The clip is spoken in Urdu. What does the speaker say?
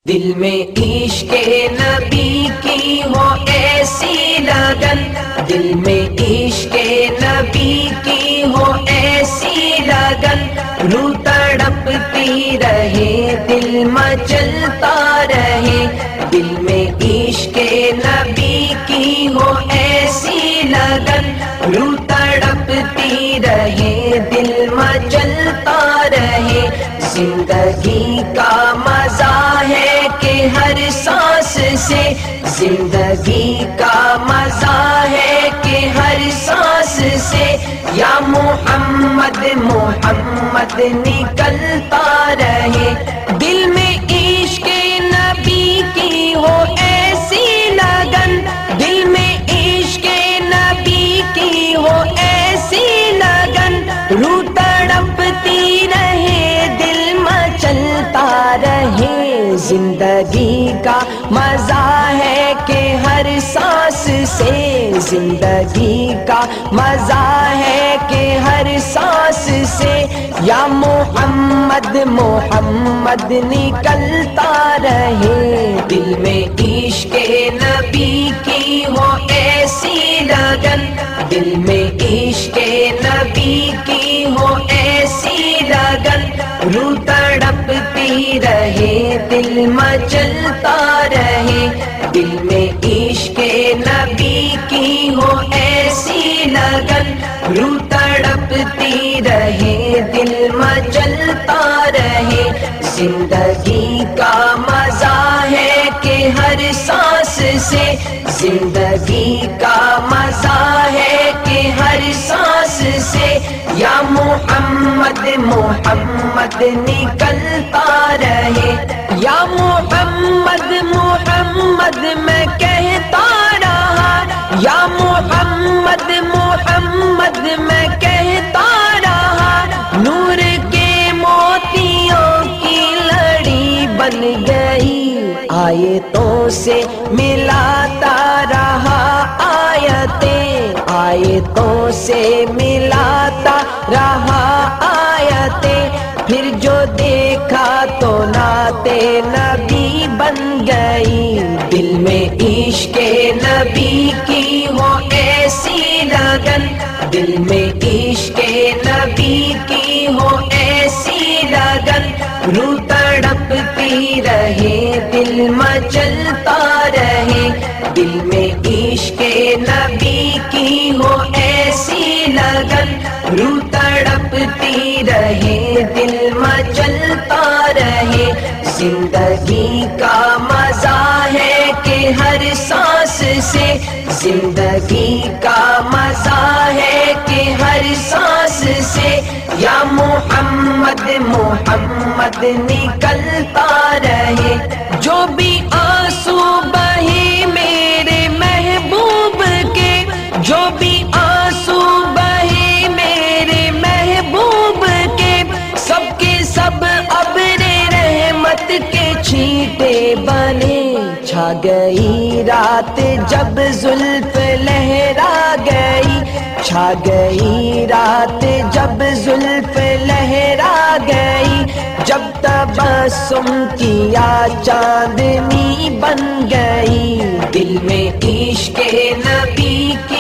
دل میں عشق نبی کی ہو ایسی لگن، دل میں عشق نبی کی ہو ایسی لگن، روح تڑپتی رہے دل مچلتا رہے، دل میں عشق نبی کی ہو ایسی لگن، روح تڑپتی رہے دل مچلتا رہے، زندگی کا مزہ ہے کہ ہر سانس سے، زندگی کا مزہ ہے کہ ہر سانس سے، یا محمد محمد نکلتا رہے، دل میں عشق نبی کی ہو ایسی لگن، دل میں عشق نبی کی ہو ایسی لگن، روح تڑپتی رہے دل مچلتا رہے، زندگی کا مزہ ہے کہ ہر سانس سے، زندگی کا مزہ ہے کہ ہر سانس سے، یا محمد محمد نکلتا رہے، دل میں عشق نبی کی ہو ایسی لگن، دل میں عشق نبی کی ہو ایسی لگن، روح تڑپتی رہے دل مچلتا رہے، دل میں عشق نبی کی ہو ایسی لگن، روح تڑپتی رہے دل مچلتا رہے، زندگی کا مزہ ہے کہ ہر سانس سے، زندگی کا مزہ ہے کہ ہر سانس سے، یا محمد محمد نکلتا رہے، یا محمد محمد میں کہتا رہا، یا محمد محمد میں کہتا رہا، نور کے موتیوں کی لڑی بن گئی، آیتوں سے ملاتا رہا آیتیں، آیتوں سے ملاتا رہا آیتیں، پھر جو دیکھا تو نعت نبی بن گئی، دل میں عشق نبی کی ہو ایسی لگن، دل میں عشق نبی کی ہو ایسی لگن، روح تڑپتی رہے دل مچلتا رہے، دل میں عشق نبی کی ہو ایسی لگن، روح تڑپتی رہے دل مچلتا رہے، زندگی کا مزہ ہے کہ ہر سانس سے، زندگی کا مزہ ہے کہ ہر سانس سے، یا محمد محمد نکلتا رہے، جو بھی آنسو بہے میرے محبوب کے، جو بھی آنسو بہے میرے محبوب کے، سب کے سب ابر رحمت کے چھینٹے بنے، چھا گئی رات جب زلف لہرا گئی، چھا گئی رات جب زلف لہرا گئی، جب تبسم کیا چاندنی بن گئی، دل میں عشق نبی کی